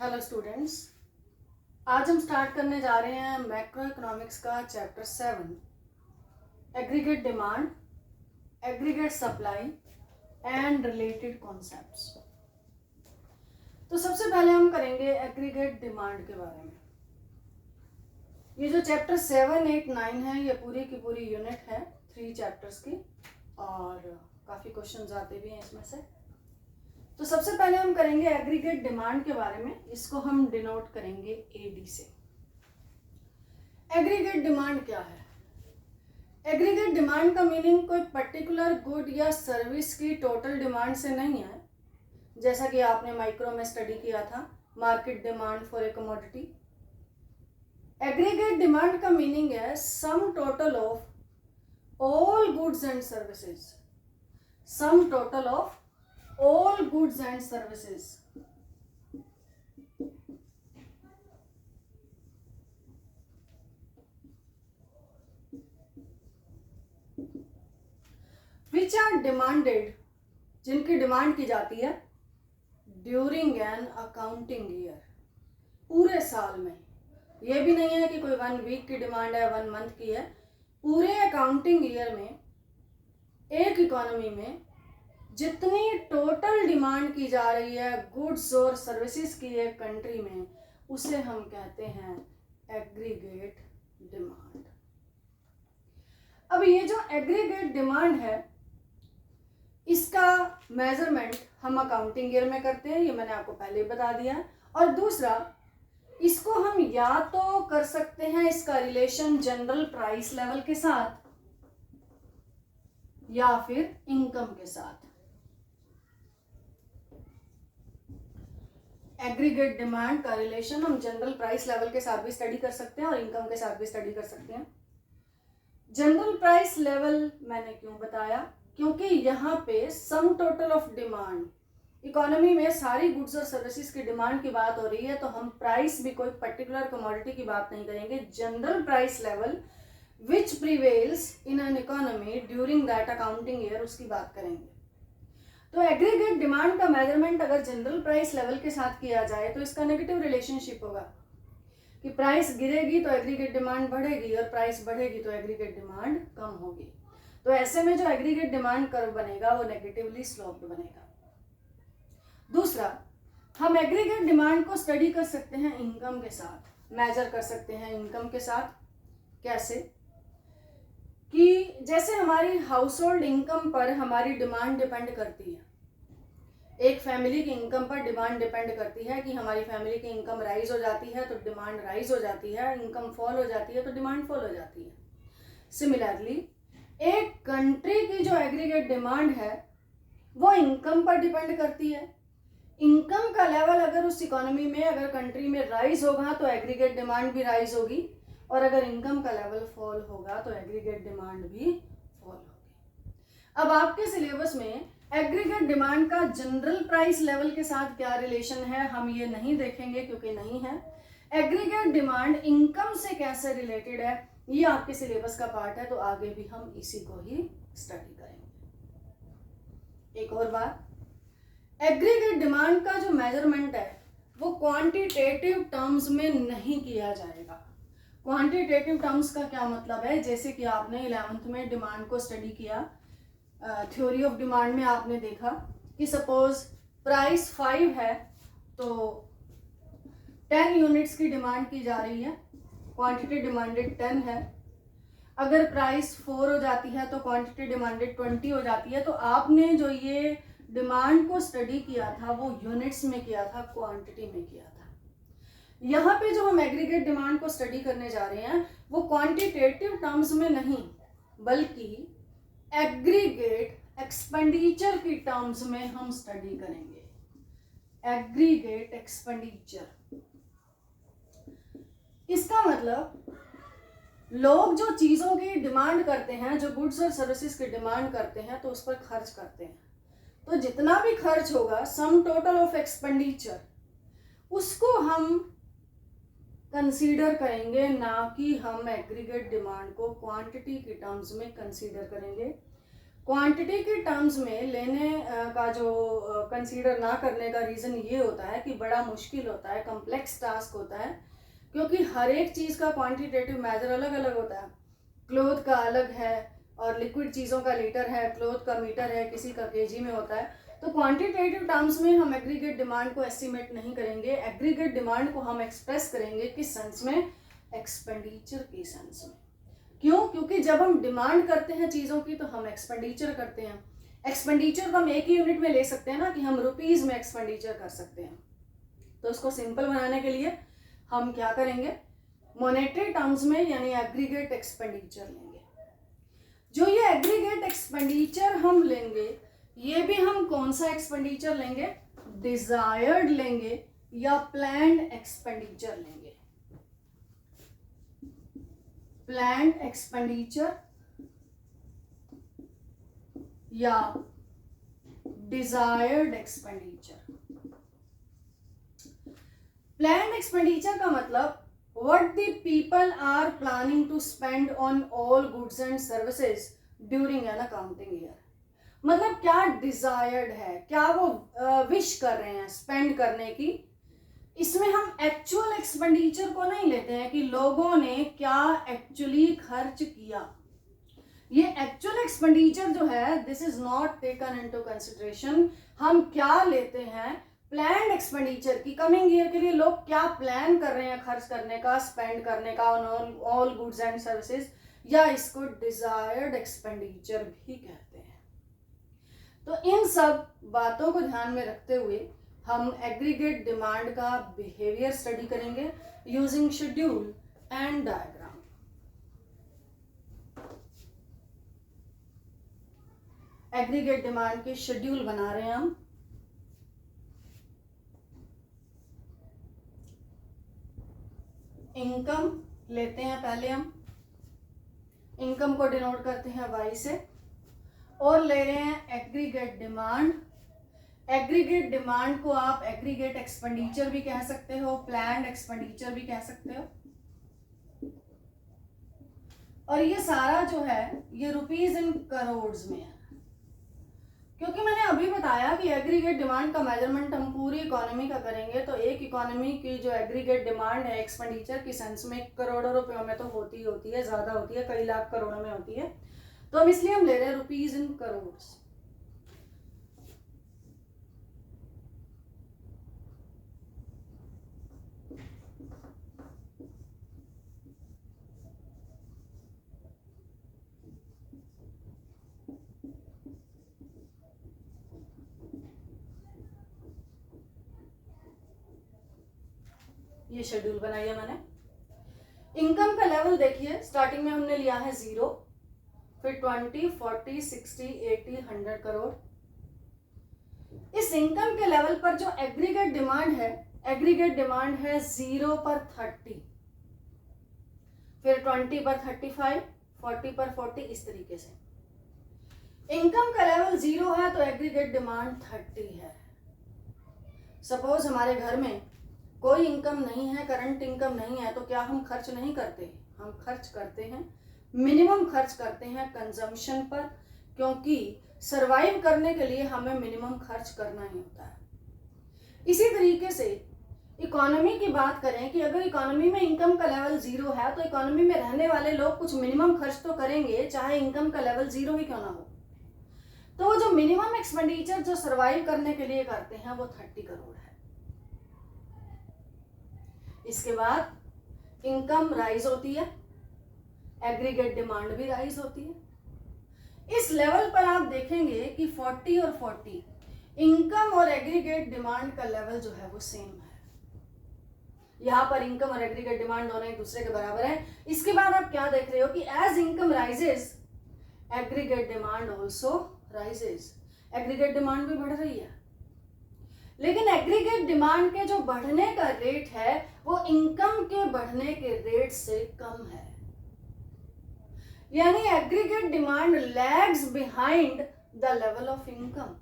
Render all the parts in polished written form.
Hello students, आज हम start करने जा रहे हैं मैक्रो इकोनॉमिक्स का chapter 7 aggregate demand, aggregate supply and related concepts. तो सबसे पहले हम करेंगे एग्रीगेट डिमांड के बारे में। ये जो चैप्टर 7, 8, 9 है, ये पूरी की पूरी यूनिट है 3 चैप्टर्स की और काफ़ी क्वेश्चन आते भी हैं इसमें से। तो सबसे पहले हम करेंगे एग्रीगेट डिमांड के बारे में। इसको हम डिनोट करेंगे एडी से। एग्रीगेट डिमांड क्या है? एग्रीगेट डिमांड का मीनिंग कोई पर्टिकुलर गुड या सर्विस की टोटल डिमांड से नहीं है, जैसा कि आपने माइक्रो में स्टडी किया था, market demand for a commodity. Aggregate demand का मीनिंग है सम total of all goods and services, some total of all goods and services which are demanded, जिनकी डिमांड की जाती है ड्यूरिंग एन अकाउंटिंग ईयर, पूरे साल में। यह भी नहीं है कि कोई 1 वीक की डिमांड है, 1 मंथ की है। पूरे अकाउंटिंग ईयर में एक इकोनॉमी में जितनी टोटल डिमांड की जा रही है गुड्स और सर्विसेज की एक कंट्री में, उसे हम कहते हैं एग्रीगेट डिमांड। अब ये जो एग्रीगेट डिमांड है, इसका मेजरमेंट हम अकाउंटिंग ईयर में करते हैं, ये मैंने आपको पहले ही बता दिया है। और दूसरा, इसको हम या तो कर सकते हैं इसका रिलेशन जनरल प्राइस लेवल के साथ या फिर इनकम के साथ। एग्रीगेट डिमांड का रिलेशन हम जनरल प्राइस लेवल के साथ भी स्टडी कर सकते हैं और इनकम के साथ भी स्टडी कर सकते हैं। जनरल प्राइस लेवल मैंने क्यों बताया? क्योंकि यहाँ पे सम टोटल ऑफ डिमांड, इकोनॉमी में सारी गुड्स और सर्विसेज की डिमांड की बात हो रही है, तो हम प्राइस भी कोई पर्टिकुलर कमोडिटी की बात नहीं करेंगे। General price level which prevails in an economy during that accounting year, उसकी बात करेंगे। तो एग्रीगेट डिमांड का मेजरमेंट अगर जनरल प्राइस लेवल के साथ किया जाए तो इसका नेगेटिव रिलेशनशिप होगा कि प्राइस गिरेगी तो एग्रीगेट डिमांड बढ़ेगी और प्राइस बढ़ेगी तो एग्रीगेट डिमांड कम होगी। तो ऐसे में जो एग्रीगेट डिमांड कर्व बनेगा वो नेगेटिवली स्लोप्ड बनेगा। दूसरा, हम एग्रीगेट डिमांड को स्टडी कर सकते हैं इनकम के साथ, मेजर कर सकते हैं इनकम के साथ। कैसे? कि जैसे हमारी हाउस होल्ड इनकम पर हमारी डिमांड डिपेंड करती है, एक फैमिली की इनकम पर डिमांड डिपेंड करती है कि हमारी फैमिली की इनकम राइज हो जाती है तो डिमांड राइज हो जाती है, इनकम फॉल हो जाती है तो डिमांड फॉल हो जाती है। सिमिलरली एक कंट्री की जो एग्रीगेट डिमांड है वो इनकम पर डिपेंड करती है। इनकम का लेवल अगर उस इकोनॉमी में, अगर कंट्री में राइज होगा तो एग्रीगेट डिमांड भी राइज होगी, और अगर इनकम का लेवल फॉल होगा तो एग्रीगेट डिमांड भी फॉल होगी। अब आपके सिलेबस में एग्रीगेट डिमांड का जनरल प्राइस लेवल के साथ क्या रिलेशन है हम ये नहीं देखेंगे, क्योंकि नहीं है। एग्रीगेट डिमांड इनकम से कैसे रिलेटेड है ये आपके सिलेबस का पार्ट है, तो आगे भी हम इसी को ही स्टडी करेंगे। एक और बात, एग्रीगेट डिमांड का जो मेजरमेंट है वो क्वांटिटेटिव टर्म्स में नहीं किया जाएगा। क्वांटिटेटिव टर्म्स का क्या मतलब है? जैसे कि आपने 11th में डिमांड को स्टडी किया, थ्योरी ऑफ डिमांड में आपने देखा कि सपोज प्राइस 5 है तो 10 यूनिट्स की डिमांड की जा रही है, क्वांटिटी डिमांडेड 10 है। अगर प्राइस 4 हो जाती है तो क्वांटिटी डिमांडेड 20 हो जाती है। तो आपने जो ये डिमांड को स्टडी किया था वो यूनिट्स में किया था, क्वांटिटी में किया था। यहाँ पे जो हम एग्रीगेट डिमांड को स्टडी करने जा रहे हैं वो क्वांटिटेटिव टर्म्स में नहीं, बल्कि एग्रीगेट एक्सपेंडिचर की टर्म्स में हम स्टडी करेंगे। एग्रीगेट एक्सपेंडिचर, इसका मतलब लोग जो चीजों की डिमांड करते हैं, जो गुड्स और सर्विसेज की डिमांड करते हैं, तो उस पर खर्च करते हैं। तो जितना भी खर्च होगा, सम टोटल ऑफ एक्सपेंडिचर, उसको हम कंसीडर करेंगे, ना कि हम एग्रीगेट डिमांड को क्वांटिटी की टर्म्स में कंसीडर करेंगे। क्वांटिटी के टर्म्स में लेने का जो कंसीडर ना करने का रीज़न ये होता है कि बड़ा मुश्किल होता है, कॉम्प्लेक्स टास्क होता है, क्योंकि हर एक चीज़ का क्वांटिटेटिव मेजर अलग अलग होता है। क्लोथ का अलग है और लिक्विड चीज़ों का लीटर है, क्लोथ का मीटर है, किसी का केजी में होता है। तो क्वांटिटेटिव टर्म्स में हम एग्रीगेट डिमांड को एस्टिमेट नहीं करेंगे। एग्रीगेट डिमांड को हम एक्सप्रेस करेंगे किस सेंस में? एक्सपेंडिचर के सेंस में। क्यों? क्योंकि जब हम डिमांड करते हैं चीज़ों की तो हम एक्सपेंडिचर करते हैं। एक्सपेंडिचर तो हम एक ही यूनिट में ले सकते हैं ना, कि हम रुपीज़ में एक्सपेंडिचर कर सकते हैं। तो उसको सिंपल बनाने के लिए हम क्या करेंगे? मॉनेटरी टर्म्स में यानी एग्रीगेट एक्सपेंडिचर लेंगे। जो ये एग्रीगेट एक्सपेंडिचर हम लेंगे, ये भी हम कौन सा एक्सपेंडिचर लेंगे? डिजायर्ड लेंगे या प्लान्ड एक्सपेंडिचर लेंगे? प्लान्ड एक्सपेंडिचर या डिजायर्ड एक्सपेंडिचर। प्लान्ड एक्सपेंडिचर का मतलब what the people are planning to spend on all goods and services during an accounting year। मतलब क्या डिजायर्ड है, क्या वो विश कर रहे हैं स्पेंड करने की। इसमें हम एक्चुअल एक्सपेंडिचर को नहीं लेते हैं कि लोगों ने क्या एक्चुअली खर्च किया। ये एक्चुअल एक्सपेंडिचर जो है, this is not taken into consideration. हम क्या लेते हैं? प्लान्ड एक्सपेंडिचर की कमिंग ईयर के लिए लोग क्या प्लान कर रहे हैं खर्च करने का, स्पेंड करने का on all goods and services, या इसको डिजायर्ड एक्सपेंडिचर भी कहते हैं। तो इन सब बातों को ध्यान में रखते हुए हम एग्रीगेट डिमांड का बिहेवियर स्टडी करेंगे using schedule and diagram. Aggregate demand के शेड्यूल बना रहे हैं हम। इनकम लेते हैं पहले हम, इनकम को डिनोट करते हैं वाई से, और ले रहे हैं एग्रीगेट डिमांड। एग्रीगेट डिमांड को आप एग्रीगेट एक्सपेंडिचर भी कह सकते हो, प्लान्ड एक्सपेंडिचर भी कह सकते हो। और ये सारा जो है ये रुपीज इन करोड़ में है, क्योंकि मैंने अभी बताया कि एग्रीगेट डिमांड का मेजरमेंट हम पूरी इकोनॉमी का करेंगे। तो एक इकोनॉमी की जो एग्रीगेट डिमांड है एक्सपेंडिचर की सेंस में करोड़ों रुपयों में तो होती है, ज्यादा होती है, कई लाख करोड़ों में होती है। तो हम इसलिए हम ले रहे हैं रुपीज इन करोड़। ये शेड्यूल बनाया मैंने। इनकम का लेवल देखिए, स्टार्टिंग में हमने लिया है 0, फिर 20, 40, 60, 80, 100 करोड़। इस इनकम के लेवल पर जो एग्रीगेट डिमांड है, एग्रीगेट डिमांड है 0 पर 30, फिर 20 पर 35, 40 पर 40, इस तरीके से। इनकम का लेवल 0 है तो एग्रीगेट डिमांड 30 है। सपोज हमारे घर में कोई इनकम नहीं है, करंट इनकम नहीं है, तो क्या हम खर्च नहीं करते? हम खर्च करते हैं, मिनिमम खर्च करते हैं कंजम्पशन पर, क्योंकि सरवाइव करने के लिए हमें मिनिमम खर्च करना ही होता है। इसी तरीके से इकोनॉमी की बात करें कि अगर इकोनॉमी में इनकम का लेवल 0 है तो इकोनॉमी में रहने वाले लोग कुछ मिनिमम खर्च तो करेंगे, चाहे इनकम का लेवल 0 ही क्यों ना हो। तो वो जो मिनिमम एक्सपेंडिचर जो सरवाइव करने के लिए करते हैं वो 30 करोड़ है। इसके बाद इनकम राइज होती है, एग्रीगेट डिमांड भी राइज होती है। इस लेवल पर आप देखेंगे कि 40 और 40 इनकम और एग्रीगेट डिमांड का लेवल जो है वो सेम है। यहां पर इनकम और एग्रीगेट डिमांड दोनों एक दूसरे के बराबर है। इसके बाद आप क्या देख रहे हो कि as income rises aggregate demand also rises. Aggregate demand भी बढ़ रही है, लेकिन एग्रीगेट डिमांड के जो बढ़ने का रेट है वो इनकम के बढ़ने के रेट से कम है, यानी aggregate demand lags behind the level of income.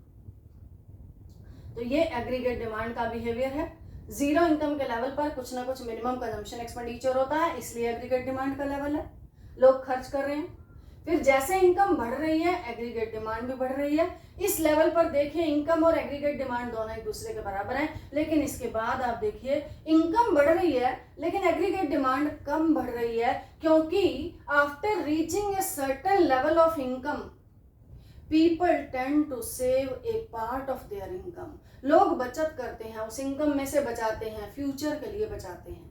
तो ये एग्रीगेट डिमांड का बिहेवियर है। 0 इनकम के लेवल पर कुछ ना कुछ मिनिमम कंजम्पशन एक्सपेंडिचर होता है, इसलिए एग्रीगेट डिमांड का लेवल है, लोग खर्च कर रहे हैं। फिर जैसे इनकम बढ़ रही है एग्रीगेट डिमांड भी बढ़ रही है। इस लेवल पर देखिए इनकम और एग्रीगेट डिमांड दोनों एक दूसरे के बराबर हैं, लेकिन इसके बाद आप देखिए इनकम बढ़ रही है लेकिन एग्रीगेट डिमांड कम बढ़ रही है, क्योंकि after reaching a certain level of income people tend to save a part of their income. लोग बचत करते हैं, उस इनकम में से बचाते हैं, फ्यूचर के लिए बचाते हैं,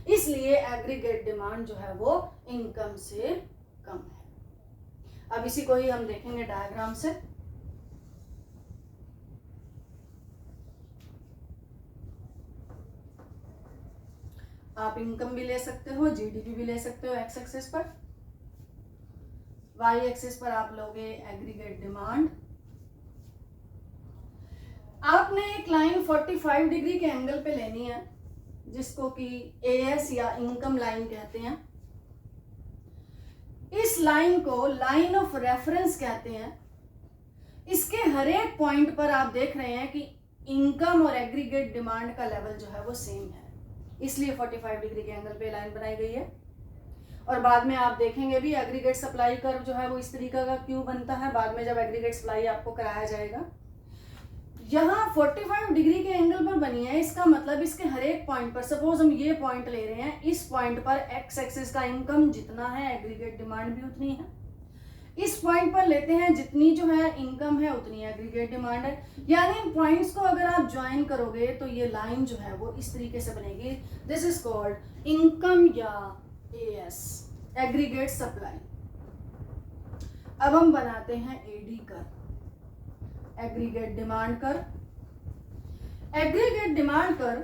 इसलिए एग्रीगेट डिमांड जो है वो इनकम से कम है। अब इसी को ही हम देखेंगे डायग्राम से। आप इनकम भी ले सकते हो, जीडीपी भी ले सकते हो एक्स एक्सिस पर, वाई एक्सिस पर आप लोगे एग्रीगेट डिमांड। आपने एक लाइन 45 डिग्री के एंगल पे लेनी है जिसको कि एएस या इनकम लाइन कहते हैं। इस लाइन को लाइन ऑफ रेफरेंस कहते हैं। इसके हर एक पॉइंट पर आप देख रहे हैं कि इनकम और एग्रीगेट डिमांड का लेवल जो है वो सेम है, इसलिए 45 डिग्री के एंगल पे लाइन बनाई गई है। और बाद में आप देखेंगे भी एग्रीगेट सप्लाई कर्व जो है वो इस तरीके का क्यों बनता है, बाद में जब एग्रीगेट सप्लाई आपको कराया जाएगा। यहाँ 45 डिग्री के एंगल पर बनी है, इसका मतलब इसके हर एक पॉइंट पर, सपोज हम ये पॉइंट ले रहे हैं, इस पॉइंट पर एक्स एक्सिस का इनकम जितना है एग्रीगेट डिमांड भी उतनी है। इस पॉइंट पर लेते हैं जितनी जो है इनकम है उतनी एग्रीगेट डिमांड है। यानी इन पॉइंट्स को अगर आप ज्वाइन करोगे तो ये लाइन जो है वो इस तरीके से बनेगी। दिस इज कॉल्ड इनकम या एएस, एग्रीगेट सप्लाई। अब हम बनाते हैं AD curve, aggregate demand curve. Aggregate demand curve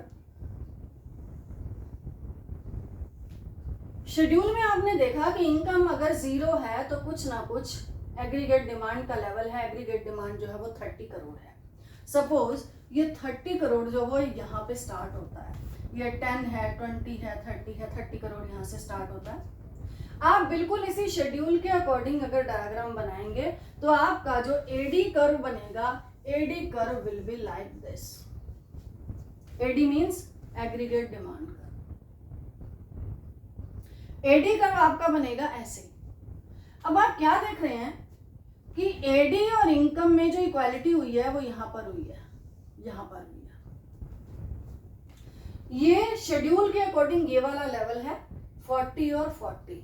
schedule में आपने देखा कि इनकम अगर 0 है तो कुछ ना कुछ एग्रीगेट डिमांड का लेवल है। एग्रीगेट डिमांड जो है वो 30 करोड़ है। सपोज ये 30 करोड़ जो वो यहाँ पे स्टार्ट होता है, ये 10 है, 20 है, 30 है, 30 करोड़ यहाँ से स्टार्ट होता है। आप बिल्कुल इसी शेड्यूल के अकॉर्डिंग अगर डायग्राम बनाएंगे तो आपका जो एडी कर्व बनेगा, AD curve will be like this. AD means aggregate demand curve. AD curve आपका बनेगा ऐसे। अब आप क्या देख रहे हैं कि एडी और इनकम में जो इक्वालिटी हुई है वो यहां पर हुई है, यहां पर हुई है। ये शेड्यूल के अकॉर्डिंग ये वाला लेवल है 40 और 40,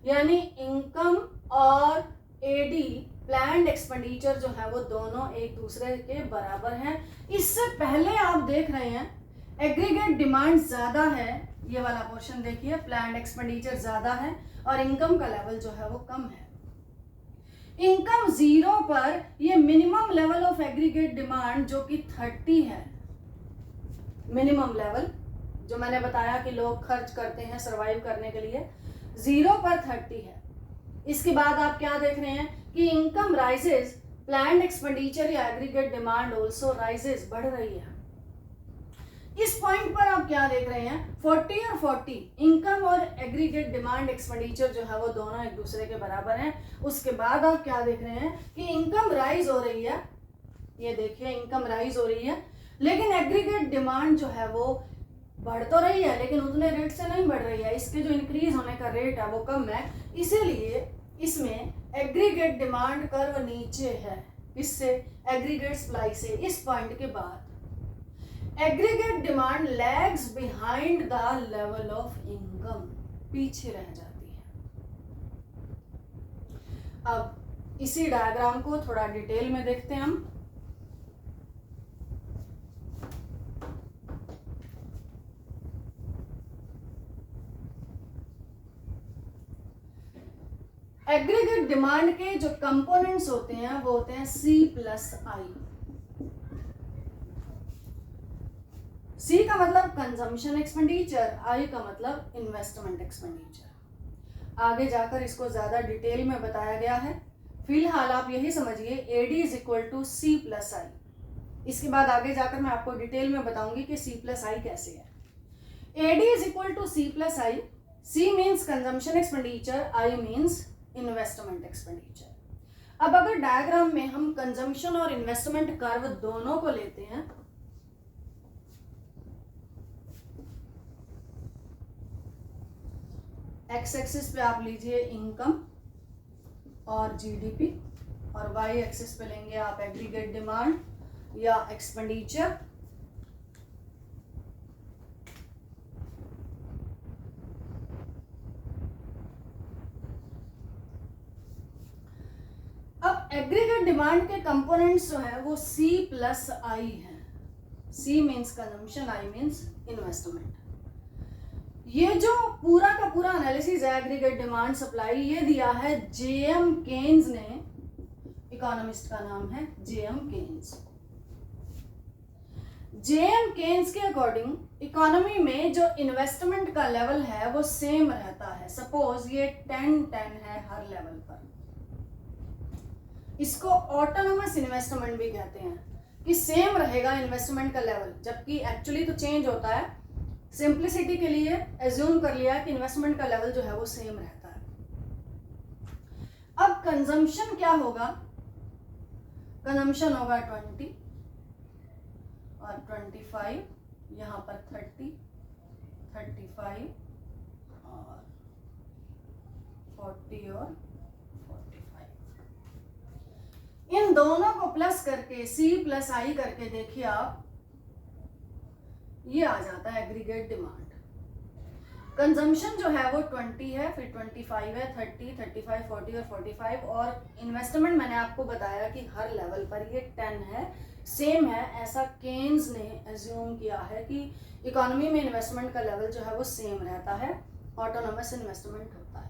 यानी इनकम और एडी प्लान्ड एक्सपेंडिचर जो है वो दोनों एक दूसरे के बराबर हैं। इससे पहले आप देख रहे हैं एग्रीगेट डिमांड ज्यादा है, ये वाला पोर्शन देखिए, प्लान्ड एक्सपेंडिचर ज्यादा है और इनकम का लेवल जो है वो कम है। इनकम 0 पर ये minimum level of aggregate demand जो कि 30 है, मिनिमम लेवल जो मैंने बताया कि लोग खर्च करते हैं सरवाइव करने के लिए, 0 पर 30 है। इसके बाद आप क्या देख रहे हैं कि इनकम राइजेस, प्लान्ड एक्सपेंडिचर या एग्रीगेट डिमांड ऑल्सो राइजेस, बढ़ रही है। इस पॉइंट पर आप क्या देख रहे हैं, 40 और 40, इनकम और एग्रीगेट डिमांड एक्सपेंडिचर जो है वो दोनों एक दूसरे के बराबर हैं। उसके बाद आप क्या देख रहे हैं कि इनकम राइज हो रही है, ये देखिए इनकम राइज हो रही है, लेकिन एग्रीगेट डिमांड जो है वो बढ़ तो रही है लेकिन उतने रेट से नहीं बढ़ रही है। इसके जो इंक्रीज होने का रेट है वो कम है, इसीलिए इसमें एग्रीगेट डिमांड कर्व नीचे है। इससे एग्रीगेट सप्लाई से इस पॉइंट के बाद aggregate demand lags behind the level of income, पीछे रह जाती है। अब इसी डायग्राम को थोड़ा डिटेल में देखते हैं हम। एग्रीगेट डिमांड के जो कंपोनेंट्स होते हैं वो होते हैं C+I। C का मतलब कंजम्पशन एक्सपेंडिचर, I का मतलब इन्वेस्टमेंट एक्सपेंडिचर। आगे जाकर इसको ज्यादा डिटेल में बताया गया है, फिलहाल आप यही समझिए AD is equal to C+I। इसके बाद आगे जाकर मैं आपको डिटेल में बताऊंगी कि C+I कैसे है। AD is equal to C+I, C means consumption expenditure, I means investment expenditure. अब अगर डायग्राम में हम कंजम्पशन और इन्वेस्टमेंट कर्व दोनों को लेते हैं, एक्स एक्सिस पे आप लीजिए इनकम और जीडीपी, और वाई एक्सिस पे लेंगे आप एग्रीगेट डिमांड या एक्सपेंडिचर। अब एग्रीगेट डिमांड के कंपोनेंट्स जो है वो सी प्लस आई है। C means consumption, I means investment. ये जो पूरा का पूरा एनालिसिस है एग्रीगेट डिमांड सप्लाई, ये दिया है जेएम केन्स ने, इकोनॉमिस्ट का नाम है जेएम केन्स। जेएम केन्स के अकॉर्डिंग इकोनॉमी में जो इन्वेस्टमेंट का लेवल है वो सेम रहता है। सपोज ये 10-10 है हर लेवल पर, इसको ऑटोनोमस इन्वेस्टमेंट भी कहते हैं कि सेम रहेगा इन्वेस्टमेंट का लेवल, जबकि एक्चुअली तो चेंज होता है। सिंप्लिसिटी के लिए एज्यूम कर लिया कि इन्वेस्टमेंट का लेवल जो है वो सेम रहता है। अब कंजम्पशन क्या होगा, कंजम्पशन होगा 20 और 25, यहाँ पर 30, 35 और 40 और 45। इन दोनों को प्लस करके सी प्लस आई करके देखिए आप, ये आ जाता है एग्रीगेट डिमांड। कंजम्पशन जो है वो 20 है, फिर 25 है, 30, 35, 40 और 45, और इन्वेस्टमेंट मैंने आपको बताया कि हर लेवल पर ये 10 है, सेम है। ऐसा केन्स ने एज्यूम किया है कि इकोनॉमी में इन्वेस्टमेंट का लेवल जो है वो सेम रहता है, ऑटोनोमस इन्वेस्टमेंट होता है।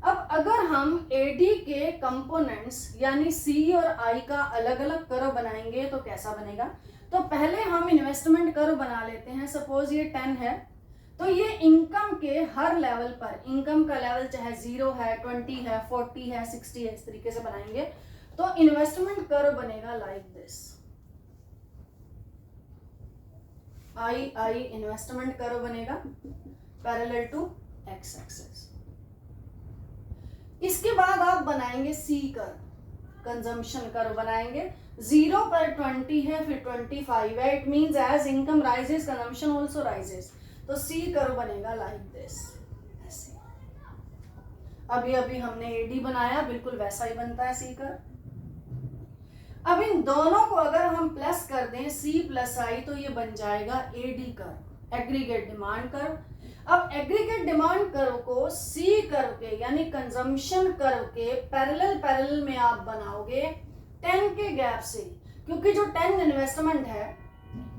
अब अगर हम एडी के कंपोनेंट्स यानी सी और आई का अलग अलग कर्व बनाएंगे तो कैसा बनेगा, तो पहले हम इन्वेस्टमेंट कर्व बना लेते हैं। सपोज ये 10 है, तो ये इनकम के हर लेवल पर, इनकम का लेवल चाहे 0 है, 20 है, 40 है, 60 है, इस तरीके से बनाएंगे तो इन्वेस्टमेंट कर्व बनेगा like this. I investment curve बनेगा पैरेलल टू एक्स एक्सिस। इसके बाद आप बनाएंगे सी कर्व, कंजम्पशन कर्व बनाएंगे। 0 पर 20 है, फिर 25 है, it means as income rises consumption also rises, तो सी कर्व बनेगा लाइक दिस, ऐसे। अभी हमने एडी बनाया, बिल्कुल वैसा ही बनता है सी कर्व। अब इन दोनों को अगर हम प्लस कर दें सी प्लस आई, तो ये बन जाएगा AD curve, aggregate demand curve. अब एग्रीगेट डिमांड कर्व को सी कर्व के यानी कंजम्पशन कर्व के पैरेलल में आप बनाओगे 10 के गैप से, क्योंकि जो 10 इन्वेस्टमेंट है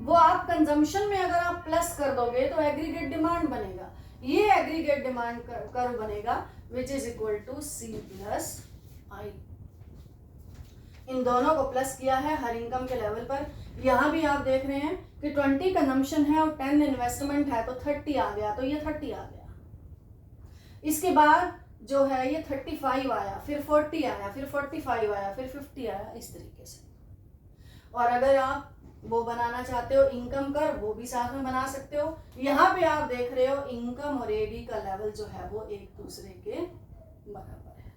वो आप कंजम्पशन में अगर आप प्लस कर दोगे तो एग्रीगेट डिमांड बनेगा। ये एग्रीगेट डिमांड कर्व बनेगा which is equal to C plus I. इन दोनों को प्लस किया है हर इनकम के लेवल पर। यहाँ भी आप देख रहे हैं कि 20 कंजम्पशन है और 10 इन्वेस्टमेंट है, तो 30 आ गया, तो ये 30 आ गया। इसके बाद जो है ये 35 आया, फिर 40 आया, फिर 45 आया, फिर 50 आया, इस तरीके से। और अगर आप वो बनाना चाहते हो इनकम कर्व, वो भी साथ में बना सकते हो। यहाँ पे आप देख रहे हो इनकम और एडी का लेवल जो है वो एक दूसरे के बराबर है।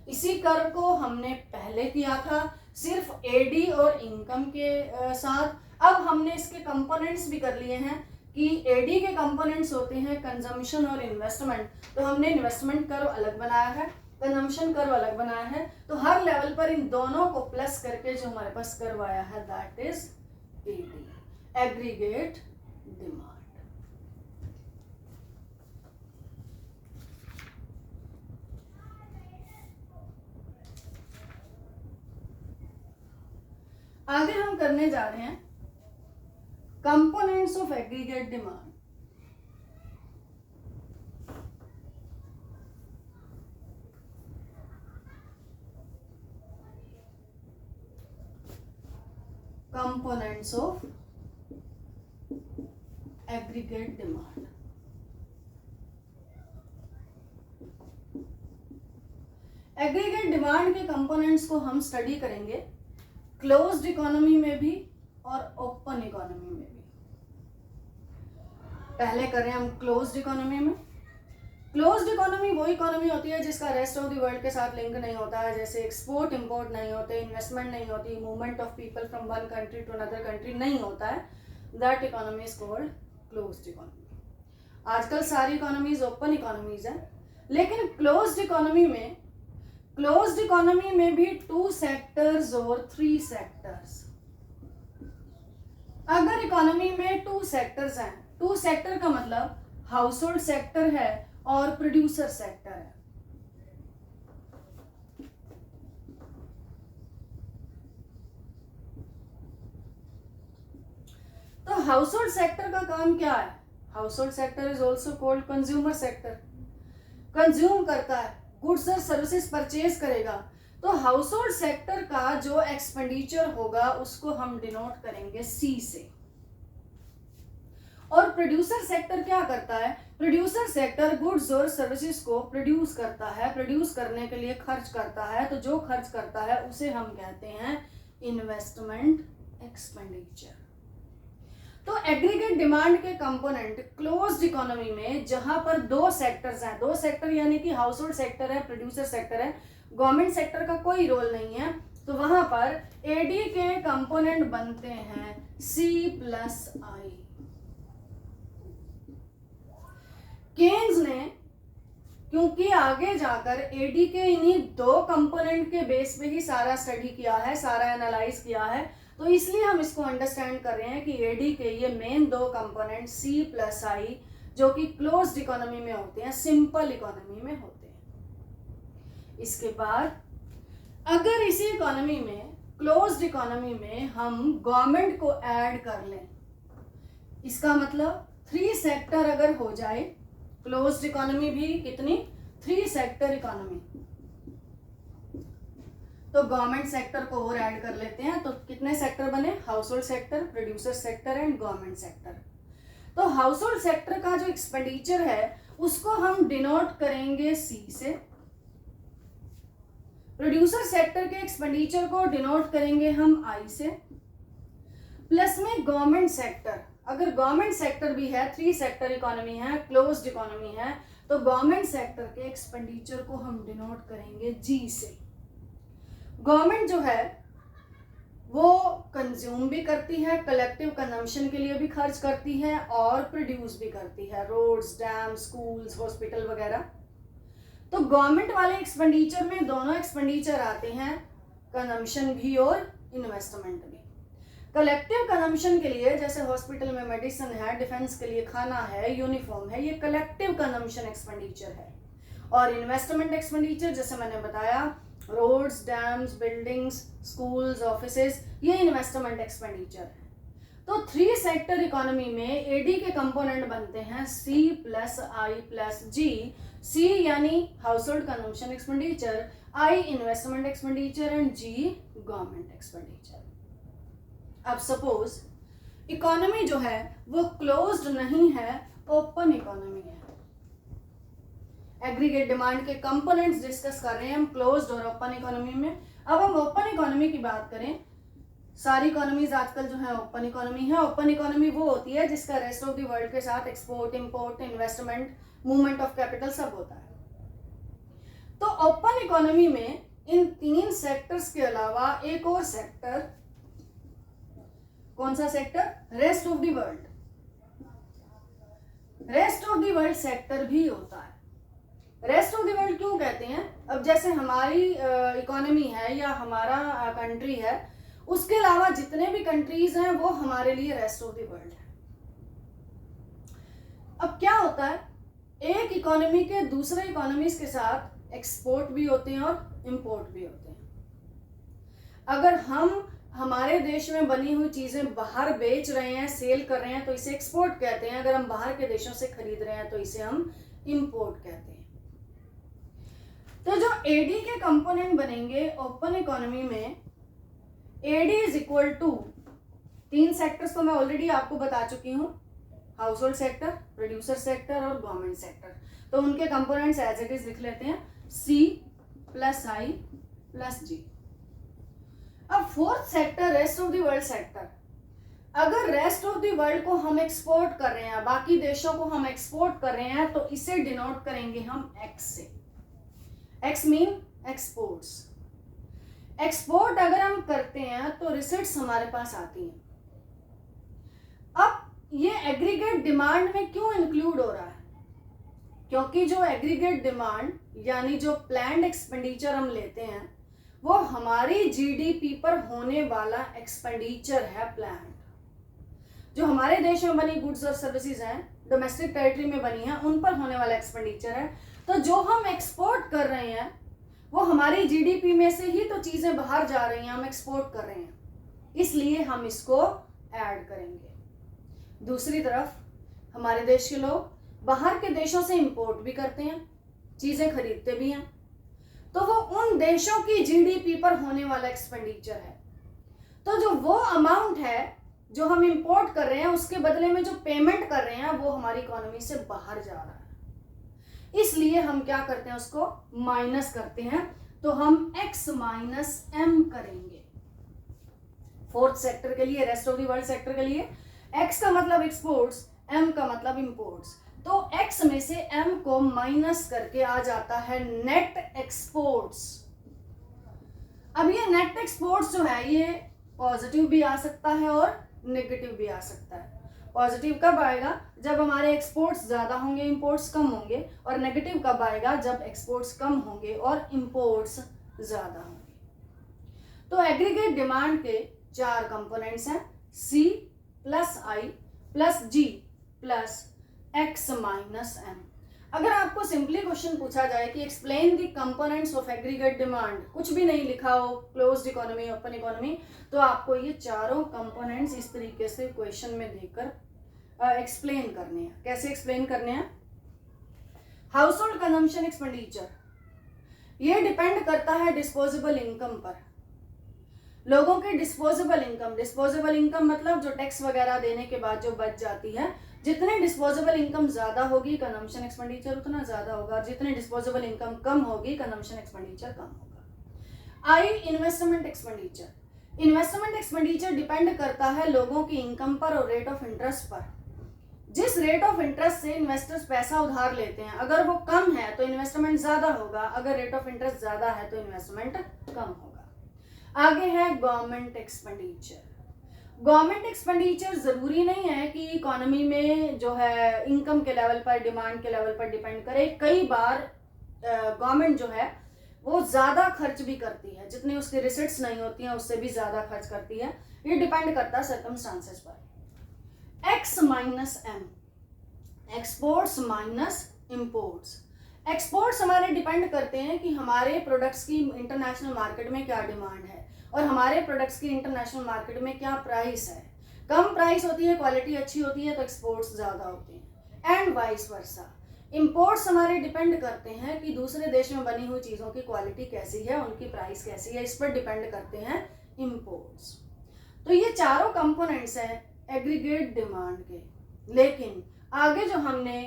इसी कर्व को हमने पहले किया था सिर्फ एडी और इनकम के साथ। अब हमने इसके कंपोनेंट्स भी कर लिए हैं कि एडी के कंपोनेंट्स होते हैं कंजम्पशन और इन्वेस्टमेंट, तो हमने इन्वेस्टमेंट कर्व अलग बनाया है, कंजम्पशन कर्व अलग बनाया है। तो हर लेवल पर इन दोनों को प्लस करके जो हमारे पास कर्व आया है that is AD, aggregate demand. आगे हम करने जा रहे हैं components of aggregate demand. Components of aggregate demand. Aggregate demand के कंपोनेंट्स को हम स्टडी करेंगे क्लोज्ड इकोनॉमी में भी और ओपन इकोनॉमी में भी। पहले करें हम क्लोज्ड इकोनॉमी में। क्लोज्ड इकोनॉमी वो इकोनॉमी होती है जिसका रेस्ट ऑफ द वर्ल्ड के साथ लिंक नहीं होता है, जैसे एक्सपोर्ट इंपोर्ट नहीं होते, इन्वेस्टमेंट नहीं होती, movement of people from one country to another country नहीं होता है। That economy is called closed economy. आजकल सारी इकोनॉमीज ओपन इकोनॉमीज हैं, लेकिन क्लोज्ड इकोनॉमी में क्लोज्ड इकोनॉमी में भी 2 सेक्टर्स और 3 सेक्टर्स। अगर इकोनॉमी में 2 सेक्टर्स हैं, 2 सेक्टर का मतलब हाउस होल्ड सेक्टर है और प्रोड्यूसर सेक्टर है। तो हाउस होल्ड सेक्टर का काम क्या है? House hold sector is also called consumer sector. Consume करता है, गुड्स और सर्विसेज परचेज करेगा। तो हाउस होल्ड सेक्टर का जो एक्सपेंडिचर होगा उसको हम डिनोट करेंगे सी से। और प्रोड्यूसर सेक्टर क्या करता है? प्रोड्यूसर सेक्टर गुड्स और सर्विसेज को प्रोड्यूस करता है, प्रोड्यूस करने के लिए खर्च करता है। तो जो खर्च करता है उसे हम कहते हैं इन्वेस्टमेंट एक्सपेंडिचर। तो एग्रीगेट डिमांड के कंपोनेंट क्लोज्ड इकोनॉमी में जहां पर 2 सेक्टर्स हैं, 2 सेक्टर यानी कि हाउस होल्ड सेक्टर है, प्रोड्यूसर सेक्टर है, गवर्नमेंट सेक्टर का कोई रोल नहीं है, तो वहां पर एडी के कंपोनेंट बनते हैं C+I। केन्स ने क्योंकि आगे जाकर एडी के इन्हीं 2 कंपोनेंट के बेस पे ही सारा स्टडी किया है, सारा एनालाइज किया है, तो इसलिए हम इसको अंडरस्टैंड कर रहे हैं कि एडी के ये मेन 2 कंपोनेंट C+I जो कि क्लोज्ड इकोनॉमी में होते हैं, सिंपल इकोनॉमी में होते हैं। इसके बाद अगर इसी इकोनॉमी में, क्लोज्ड इकोनॉमी में हम गवर्नमेंट को ऐड कर लें, इसका मतलब 3 सेक्टर अगर हो जाए, क्लोज्ड इकोनॉमी भी कितनी? 3 सेक्टर इकोनॉमी, तो गवर्नमेंट सेक्टर को और ऐड कर लेते हैं। तो कितने सेक्टर बने? House hold sector, producer sector and government sector. तो हाउस होल्ड सेक्टर का जो एक्सपेंडिचर है उसको हम डिनोट करेंगे सी से। प्रोड्यूसर सेक्टर के एक्सपेंडिचर को डिनोट करेंगे हम आई से। प्लस में गवर्नमेंट सेक्टर, अगर गवर्नमेंट सेक्टर भी है, 3 सेक्टर इकोनॉमी है, क्लोज्ड इकोनॉमी है, तो गवर्नमेंट सेक्टर के एक्सपेंडिचर को हम डिनोट करेंगे जी से। गवर्नमेंट जो है वो कंज्यूम भी करती है, कलेक्टिव कंजम्पशन के लिए भी खर्च करती है और प्रोड्यूस भी करती है, रोड्स, डैम, स्कूल्स, हॉस्पिटल वगैरह। तो गवर्नमेंट वाले एक्सपेंडिचर में दोनों एक्सपेंडिचर आते हैं, कंजम्पशन भी और इन्वेस्टमेंट भी। कलेक्टिव कंजम्पशन के लिए जैसे हॉस्पिटल में मेडिसिन है, डिफेंस के लिए खाना है, यूनिफॉर्म है, ये कलेक्टिव कंजम्पशन एक्सपेंडिचर है। और इन्वेस्टमेंट एक्सपेंडिचर जैसे मैंने बताया, roads, dams, buildings, schools, offices, ये इन्वेस्टमेंट एक्सपेंडिचर है। तो 3 सेक्टर इकोनॉमी में एडी के कंपोनेंट बनते हैं C+I+G। C यानी household consumption expenditure, I investment expenditure and G government expenditure. अब सपोज इकोनॉमी जो है वो क्लोज्ड नहीं है, ओपन इकोनॉमी है। एग्रीगेट डिमांड के कंपोनेंट्स डिस्कस कर रहे हैं हम क्लोज्ड और ओपन इकोनॉमी में। अब हम ओपन इकोनॉमी की बात करें, सारी इकोनॉमीज आजकल जो है ओपन इकोनॉमी है। ओपन इकोनॉमी वो होती है जिसका रेस्ट ऑफ द वर्ल्ड के साथ export, import, investment, movement of capital सब होता है। तो ओपन इकोनॉमी में इन 3 सेक्टर्स के अलावा एक और सेक्टर, कौन सा sector? Rest of the world. Rest of the world sector भी होता है। रेस्ट ऑफ द वर्ल्ड क्यों कहते हैं? अब जैसे हमारी इकोनॉमी है या हमारा कंट्री है, उसके अलावा जितने भी कंट्रीज हैं वो हमारे लिए रेस्ट ऑफ द वर्ल्ड है। अब क्या होता है, एक इकोनॉमी के दूसरे इकोनॉमीज के साथ एक्सपोर्ट भी होते हैं और इंपोर्ट भी होते हैं। अगर हम हमारे देश में बनी हुई चीजें बाहर बेच रहे हैं, सेल कर रहे हैं, तो इसे एक्सपोर्ट कहते हैं। अगर हम बाहर के देशों से खरीद रहे हैं तो इसे हम इंपोर्ट कहते हैं। तो जो एडी के कंपोनेंट बनेंगे ओपन इकोनॉमी में, AD is equal to 3 sectors तो मैं ऑलरेडी आपको बता चुकी हूं, household sector, producer sector और गवर्नमेंट सेक्टर। तो उनके कंपोनेंट्स एज इट इज लिख लेते हैं C+I+G। अब 4th sector rest of the world sector. अगर रेस्ट ऑफ द वर्ल्ड को हम एक्सपोर्ट कर रहे हैं, बाकी देशों को हम एक्सपोर्ट कर रहे हैं, तो इसे डिनोट करेंगे हम X से। X mean exports. एक्सपोर्ट अगर हम करते हैं तो रिसीट्स हमारे पास आती हैं। अब ये एग्रीगेट डिमांड में क्यों इंक्लूड हो रहा है? क्योंकि जो एग्रीगेट डिमांड यानी जो प्लान्ड एक्सपेंडिचर हम लेते हैं वो हमारी जीडीपी पर होने वाला एक्सपेंडिचर है प्लान्ड। जो हमारे देश में बनी गुड्स और सर्विसेज हैं, डोमेस्टिक टेरिटरी में बनी हैं, उन पर होने वाला एक्सपेंडिचर है। तो जो हम एक्सपोर्ट कर रहे हैं वो हमारी जीडीपी में से ही तो चीजें बाहर जा रही हैं, हम एक्सपोर्ट कर रहे हैं, इसलिए हम इसको ऐड करेंगे। दूसरी तरफ हमारे देश के लोग बाहर के देशों से इंपोर्ट भी करते हैं, चीजें खरीदते भी हैं, तो वो उन देशों की जीडीपी पर होने वाला एक्सपेंडिचर है। तो जो वो अमाउंट है जो हम इंपोर्ट कर रहे हैं उसके बदले में जो पेमेंट कर रहे हैं वो हमारी इकोनॉमी से बाहर जा रहा है, इसलिए हम क्या करते हैं, उसको माइनस करते हैं। तो हम x माइनस m करेंगे फोर्थ सेक्टर के लिए, rest of the world sector के लिए। x का मतलब एक्सपोर्ट्स, m का मतलब इंपोर्ट्स। तो x में से m को माइनस करके आ जाता है नेट एक्सपोर्ट्स। अब ये नेट एक्सपोर्ट्स जो है ये पॉजिटिव भी आ सकता है और नेगेटिव भी आ सकता है। पॉजिटिव कब आएगा, जब हमारे एक्सपोर्ट्स ज्यादा होंगे, इंपोर्ट्स कम होंगे, और नेगेटिव कब आएगा, जब एक्सपोर्ट्स कम होंगे और इंपोर्ट्स ज्यादा होंगे। तो एग्रीगेट डिमांड के 4 कंपोनेंट्स हैं, C plus I plus G plus x minus m। अगर आपको सिंपली क्वेश्चन पूछा जाए कि explain the components of aggregate demand, कुछ भी नहीं लिखा हो, क्लोज्ड इकोनॉमी, ओपन इकोनॉमी, तो आपको ये चारों कंपोनेंट्स इस तरीके से क्वेश्चन में देकर एक्सप्लेन करने हैं। कैसे एक्सप्लेन करने हैं? हाउस होल्ड कंजम्पशन एक्सपेंडिचर, ये डिपेंड करता है डिस्पोजेबल इनकम पर, लोगों की डिस्पोजेबल इनकम। डिस्पोजेबल इनकम मतलब जो टैक्स वगैरह देने के बाद जो बच जाती है, जितने डिस्पोजेबल इनकम ज्यादा होगी कंजम्पशन एक्सपेंडिचर उतना ज्यादा होगा, और जितने डिस्पोजेबल इनकम कम होगी कंजम्पशन एक्सपेंडिचर कम होगा। आई investment expenditure, investment expenditure depend करता है लोगों की इनकम पर और रेट ऑफ इंटरेस्ट पर। जिस रेट ऑफ इंटरेस्ट से इन्वेस्टर्स पैसा उधार लेते हैं, अगर वो कम है तो इन्वेस्टमेंट ज्यादा होगा, अगर रेट ऑफ इंटरेस्ट ज्यादा है तो इन्वेस्टमेंट कम होगा। आगे है गवर्नमेंट एक्सपेंडिचर। गवर्नमेंट एक्सपेंडिचर जरूरी नहीं है कि इकोनॉमी में जो है इनकम के लेवल पर, डिमांड के लेवल पर डिपेंड करे। कई बार गवर्नमेंट जो है वो ज्यादा खर्च भी करती है, जितनी उसकी रिसिट्स नहीं होती हैं उससे भी ज्यादा खर्च करती है। ये डिपेंड करता है सर्कमस्टांसेस पर। x minus m, exports minus imports. Exports हमारे डिपेंड करते हैं कि हमारे प्रोडक्ट्स की इंटरनेशनल मार्केट में क्या डिमांड है और हमारे प्रोडक्ट्स की इंटरनेशनल मार्केट में क्या प्राइस है। कम प्राइस होती है, क्वालिटी अच्छी होती है तो एक्सपोर्ट्स ज्यादा होते हैं, एंड वाइस वर्सा। इंपोर्ट्स हमारे डिपेंड करते हैं कि दूसरे देश में बनी हुई चीजों की क्वालिटी कैसी है, उनकी प्राइस कैसी है, इस पर डिपेंड करते हैं इंपोर्ट्स। तो ये चारों कंपोनेंट्स हैं एग्रीगेट डिमांड के। लेकिन आगे जो हमने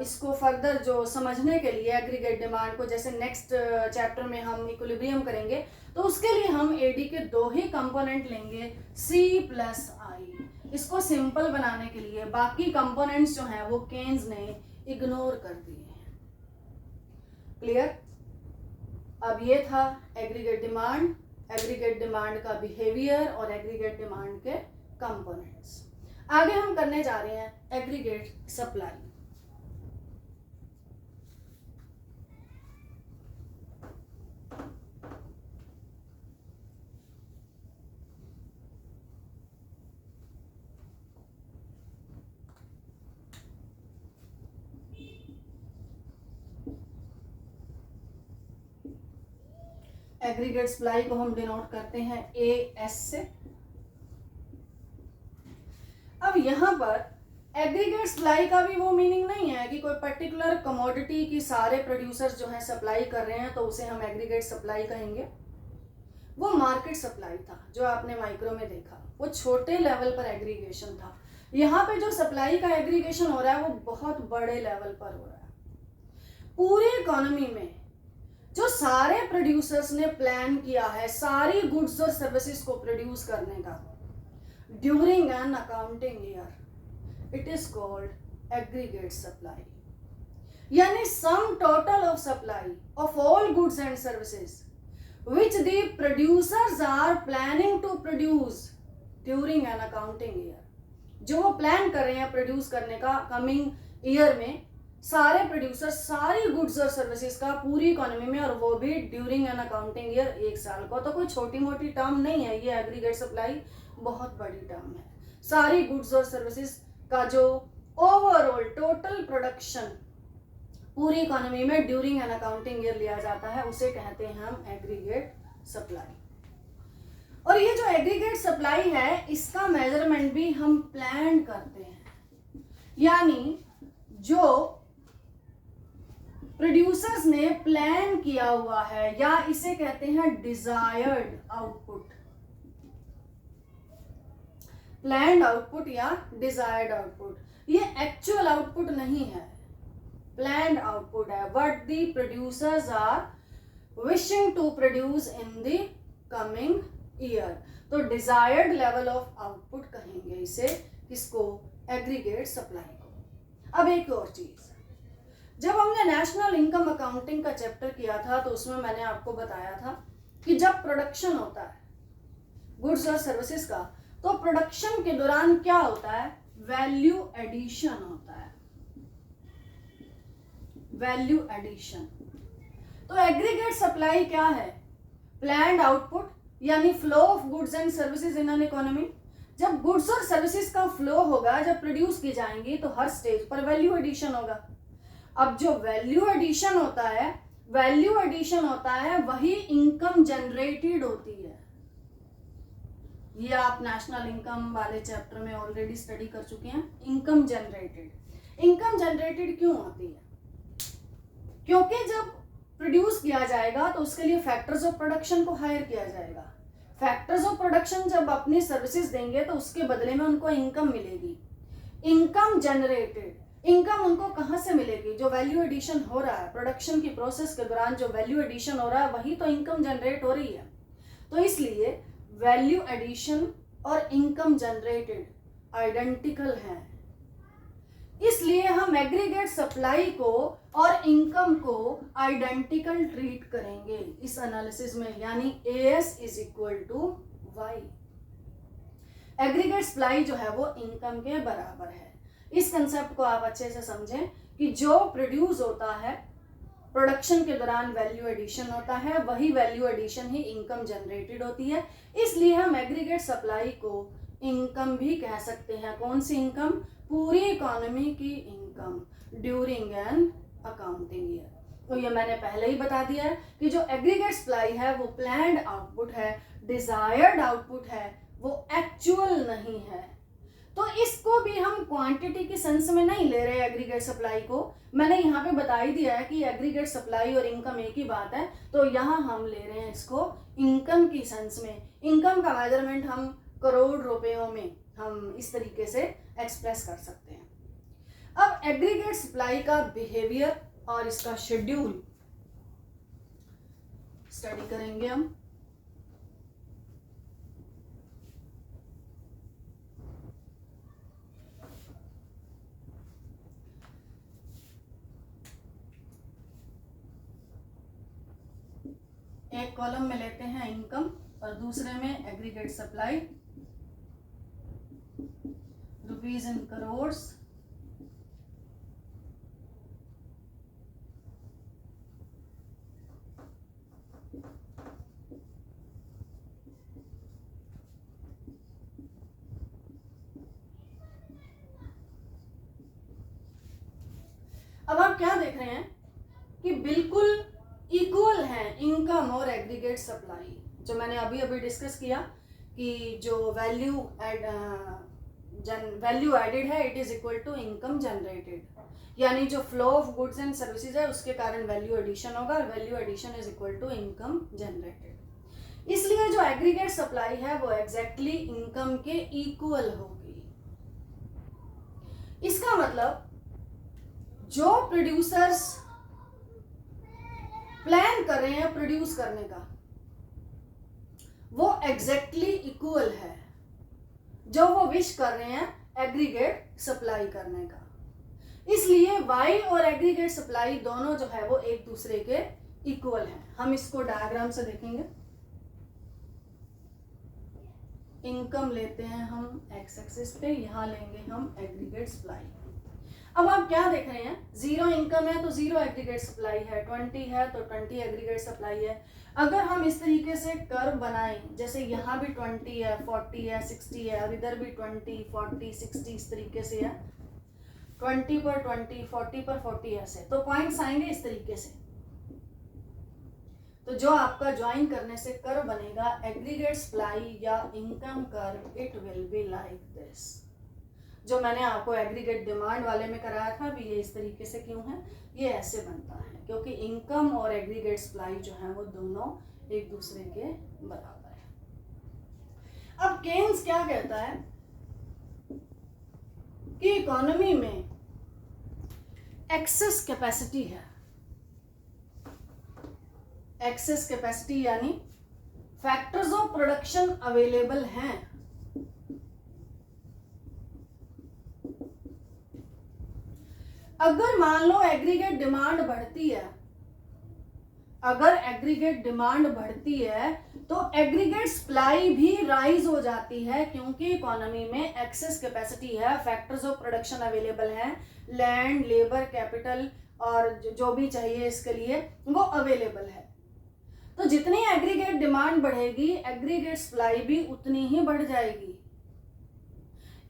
इसको फर्दर जो समझने के लिए एग्रीगेट डिमांड को, जैसे नेक्स्ट चैप्टर में हम इक्विलिब्रियम करेंगे, तो उसके लिए हम एडी के 2 ही कंपोनेंट लेंगे, C प्लस I। इसको सिंपल बनाने के लिए बाकी कंपोनेंट्स जो हैं वो केन्स ने इग्नोर कर दिए हैं। क्लियर? अब ये था एग्रीगेट डिमांड का बिहेवियर और एग्रीगेट डिमांड के कंपोनेंट्स। आगे हम करने जा रहे हैं एग्रीगेट सप्लाई। एग्रीगेट सप्लाई को हम डिनोट करते हैं AS से। अब यहां पर एग्रीगेट सप्लाई का भी वो मीनिंग नहीं है कि कोई पर्टिकुलर कमोडिटी की सारे प्रोड्यूसर्स जो है सप्लाई कर रहे हैं तो उसे हम एग्रीगेट सप्लाई कहेंगे। वो मार्केट सप्लाई था जो आपने माइक्रो में देखा, वो छोटे लेवल पर एग्रीगेशन था। यहाँ पे जो सप्लाई का एग्रीगेशन हो रहा है वो बहुत बड़े लेवल पर हो रहा है। पूरी इकोनॉमी में जो सारे प्रोड्यूसर्स ने प्लान किया है सारी गुड्स और सर्विसेज को प्रोड्यूस करने का during an accounting year, it is called aggregate supply. यानी sum total of supply of all goods and services which the producers are planning to produce during an accounting year, जो वो plan कर रहे हैं produce करने का coming year में, सारे प्रोड्यूसर सारी गुड्स और सर्विसेज का पूरी इकोनॉमी में, और वो भी ड्यूरिंग एन अकाउंटिंग ईयर 1 साल को। तो कोई छोटी मोटी टर्म नहीं है ये, एग्रीगेट सप्लाई बहुत बड़ी टर्म है। सारी गुड्स और सर्विसेज का जो ओवरऑल टोटल प्रोडक्शन पूरी इकोनॉमी में ड्यूरिंग एन अकाउंटिंग ईयर लिया जाता है, उसे कहते हैं हम एग्रीगेट सप्लाई। और ये जो एग्रीगेट सप्लाई है, इसका मेजरमेंट भी हम प्लान करते हैं, यानी जो प्रोड्यूसर्स ने प्लान किया हुआ है, या इसे कहते हैं डिजायर्ड आउटपुट, प्लान्ड आउटपुट या डिजायर्ड आउटपुट। ये एक्चुअल आउटपुट नहीं है, प्लान्ड आउटपुट है, what the producers are wishing to produce in the coming year. तो डिजायर्ड लेवल ऑफ आउटपुट कहेंगे इसे, किसको? एग्रीगेट सप्लाई को। अब एक और चीज, जब हमने नेशनल इनकम अकाउंटिंग का चैप्टर किया था तो उसमें मैंने आपको बताया था कि जब प्रोडक्शन होता है गुड्स और सर्विसेज का, तो प्रोडक्शन के दौरान क्या होता है? वैल्यू एडिशन होता है, वैल्यू एडिशन। तो एग्रीगेट सप्लाई क्या है? प्लान्ड आउटपुट, यानी flow of goods and services in an economy. जब गुड्स और सर्विसेज का फ्लो होगा, जब प्रोड्यूस की जाएंगी, तो हर स्टेज पर वैल्यू एडिशन होगा। अब जो वैल्यू एडिशन होता है, वैल्यू एडिशन होता है वही इनकम जनरेटेड होती है। ये आप नेशनल इनकम वाले चैप्टर में ऑलरेडी स्टडी कर चुके हैं। इनकम जनरेटेड, इनकम जनरेटेड क्यों होती है? क्योंकि जब प्रोड्यूस किया जाएगा तो उसके लिए फैक्टर्स ऑफ प्रोडक्शन को हायर किया जाएगा। फैक्टर्स ऑफ प्रोडक्शन जब अपनी सर्विसेज देंगे तो उसके बदले में उनको इनकम मिलेगी। इनकम जनरेटेड, इनकम उनको कहां से मिलेगी? जो वैल्यू एडिशन हो रहा है प्रोडक्शन की प्रोसेस के दौरान, जो वैल्यू एडिशन हो रहा है वही तो इनकम जनरेट हो रही है। तो इसलिए वैल्यू एडिशन और इनकम जनरेटेड आइडेंटिकल हैं। इसलिए हम एग्रीगेट सप्लाई को और इनकम को आइडेंटिकल ट्रीट करेंगे इस एनालिसिस में, यानी AS is equal to Y. Aggregate supply जो है वो इनकम के बराबर है। इस कंसेप्ट को आप अच्छे से समझें कि जो प्रोड्यूस होता है प्रोडक्शन के दौरान वैल्यू एडिशन होता है, वही वैल्यू एडिशन ही इनकम जनरेटेड होती है। इसलिए हम एग्रीगेट सप्लाई को इनकम भी कह सकते हैं। कौन सी इनकम? पूरी इकोनॉमी की income during an accounting year. तो ये मैंने पहले ही बता दिया है कि जो एग्रीगेट सप्लाई है वो प्लान्ड आउटपुट है, डिजायर्ड आउटपुट है, वो एक्चुअल नहीं है। तो इसको भी हम क्वांटिटी के सेंस में नहीं ले रहे एग्रीगेट सप्लाई को। मैंने यहाँ पे बता ही दिया है कि एग्रीगेट सप्लाई और इनकम एक ही बात है, तो यहाँ हम ले रहे हैं इसको इनकम की सेंस में। इनकम का मेजरमेंट हम करोड़ रुपयों में हम इस तरीके से एक्सप्रेस कर सकते हैं। अब एग्रीगेट सप्लाई का बिहेवियर और इसका शेड्यूल स्टडी करेंगे हम। एक कॉलम में लेते हैं इनकम और दूसरे में aggregate supply, rupees in crores, अब आप क्या देख रहे हैं कि बिल्कुल इक्वल है इनकम और एग्रीगेट सप्लाई। जो मैंने अभी अभी डिस्कस किया कि जो वैल्यू एडेड है it is equal to income generated, यानी जो flow of goods and services है उसके कारण वैल्यू एडिशन होगा और value addition is equal to income generated. इसलिए जो एग्रीगेट सप्लाई है वो एग्जैक्टली इनकम के इक्वल होगी। इसका मतलब जो प्रोड्यूसर्स प्लान कर रहे हैं प्रोड्यूस करने का वो एग्जैक्टली इक्वल है जो वो विश कर रहे हैं एग्रीगेट सप्लाई करने का। इसलिए वाई और एग्रीगेट सप्लाई दोनों जो है वो एक दूसरे के इक्वल हैं। हम इसको डायग्राम से देखेंगे। इनकम लेते हैं हम एक्स एक्सिस पे, यहां लेंगे हम एग्रीगेट सप्लाई। अब आप क्या देख रहे हैं, 0 इनकम है तो 0 एग्रीगेट सप्लाई है, 20 है तो 20 एग्रीगेट सप्लाई है। अगर हम इस तरीके से कर्व बनाएं, जैसे यहाँ भी 20 है, 40 है, 60 है, और इधर भी 20, 40, 60 इस तरीके से है, 20 पर 20, 40 पर 40 ऐसे, तो पॉइंट्स आएंगे इस तरीके से। तो जो आपका ज्वाइन करने से कर्व बनेगा एग्रीगेट सप्लाई या income curve, it will be like this. जो मैंने आपको एग्रीगेट डिमांड वाले में कराया था भी, ये इस तरीके से क्यों है, ये ऐसे बनता है क्योंकि इनकम और एग्रीगेट सप्लाई जो है वो दोनों एक दूसरे के बराबर है। अब केन्स क्या कहता है कि इकोनॉमी में एक्सेस कैपेसिटी है। एक्सेस कैपेसिटी यानी फैक्टर्स ऑफ प्रोडक्शन अवेलेबल हैं। अगर मान लो एग्रीगेट डिमांड बढ़ती है, अगर एग्रीगेट डिमांड बढ़ती है तो एग्रीगेट सप्लाई भी राइज हो जाती है, क्योंकि इकोनॉमी में एक्सेस कैपेसिटी है, फैक्टर्स ऑफ प्रोडक्शन अवेलेबल हैं, लैंड, लेबर, कैपिटल और जो भी चाहिए इसके लिए वो अवेलेबल है। तो जितनी एग्रीगेट डिमांड बढ़ेगी एग्रीगेट सप्लाई भी उतनी ही बढ़ जाएगी।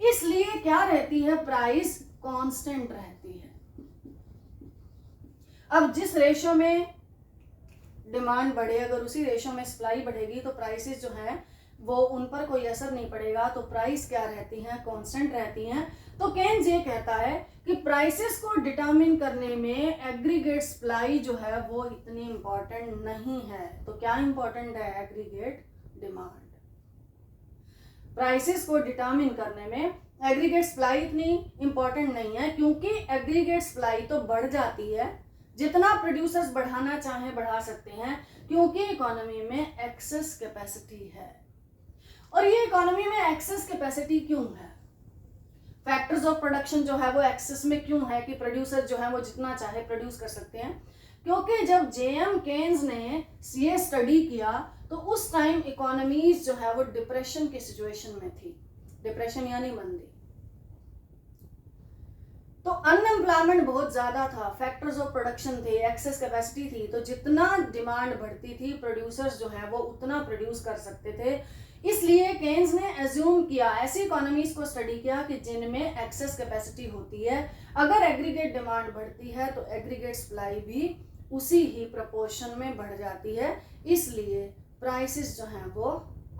इसलिए क्या रहती है, प्राइस कांस्टेंट रहती है। अब जिस रेशो में डिमांड बढ़े, अगर उसी रेशो में सप्लाई बढ़ेगी तो प्राइसेस जो हैं वो उन पर कोई असर नहीं पड़ेगा, तो प्राइस क्या रहती हैं, कांस्टेंट रहती हैं। तो केन्स ये कहता है कि प्राइसेस को डिटरमिन करने में एग्रीगेट सप्लाई जो है वो इतनी इंपॉर्टेंट नहीं है। तो क्या इंपॉर्टेंट है, एग्रीगेट डिमांड। प्राइसेस को डिटरमिन करने में एग्रीगेट सप्लाई इतनी इंपॉर्टेंट नहीं है, क्योंकि एग्रीगेट सप्लाई तो बढ़ जाती है, जितना प्रोड्यूसर्स बढ़ाना चाहें बढ़ा सकते हैं, क्योंकि इकोनॉमी में एक्सेस कैपेसिटी है। और ये इकोनॉमी में एक्सेस कैपेसिटी क्यों है, फैक्टर्स ऑफ प्रोडक्शन जो है वो एक्सेस में क्यों है कि प्रोड्यूसर जो है वो जितना चाहे प्रोड्यूस कर सकते हैं, क्योंकि जब जेएम केन्स ने ये स्टडी किया तो उस टाइम इकोनॉमीज जो है वो डिप्रेशन की सिचुएशन में थी। डिप्रेशन यानी मंदी, तो अनएम्प्लॉयमेंट बहुत ज्यादा था, फैक्टर्स ऑफ प्रोडक्शन थे, एक्सेस कैपेसिटी थी, तो जितना डिमांड बढ़ती थी प्रोड्यूसर्स जो है वो उतना प्रोड्यूस कर सकते थे। इसलिए केन्स ने एज्यूम किया, ऐसी इकोनॉमीज को स्टडी किया कि जिनमें एक्सेस कैपेसिटी होती है, अगर एग्रीगेट डिमांड बढ़ती है तो एग्रीगेट सप्लाई भी उसी ही प्रोपोर्शन में बढ़ जाती है, इसलिए प्राइसेस जो हैं वो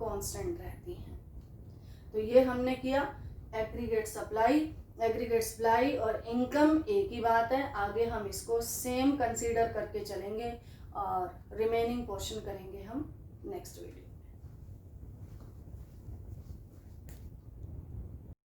कांस्टेंट रहती हैं। तो ये हमने किया एग्रीगेट सप्लाई और इनकम एक ही बात है। आगे हम इसको सेम कंसीडर करके चलेंगे और रिमेनिंग पोर्शन करेंगे हम नेक्स्ट वीडियो।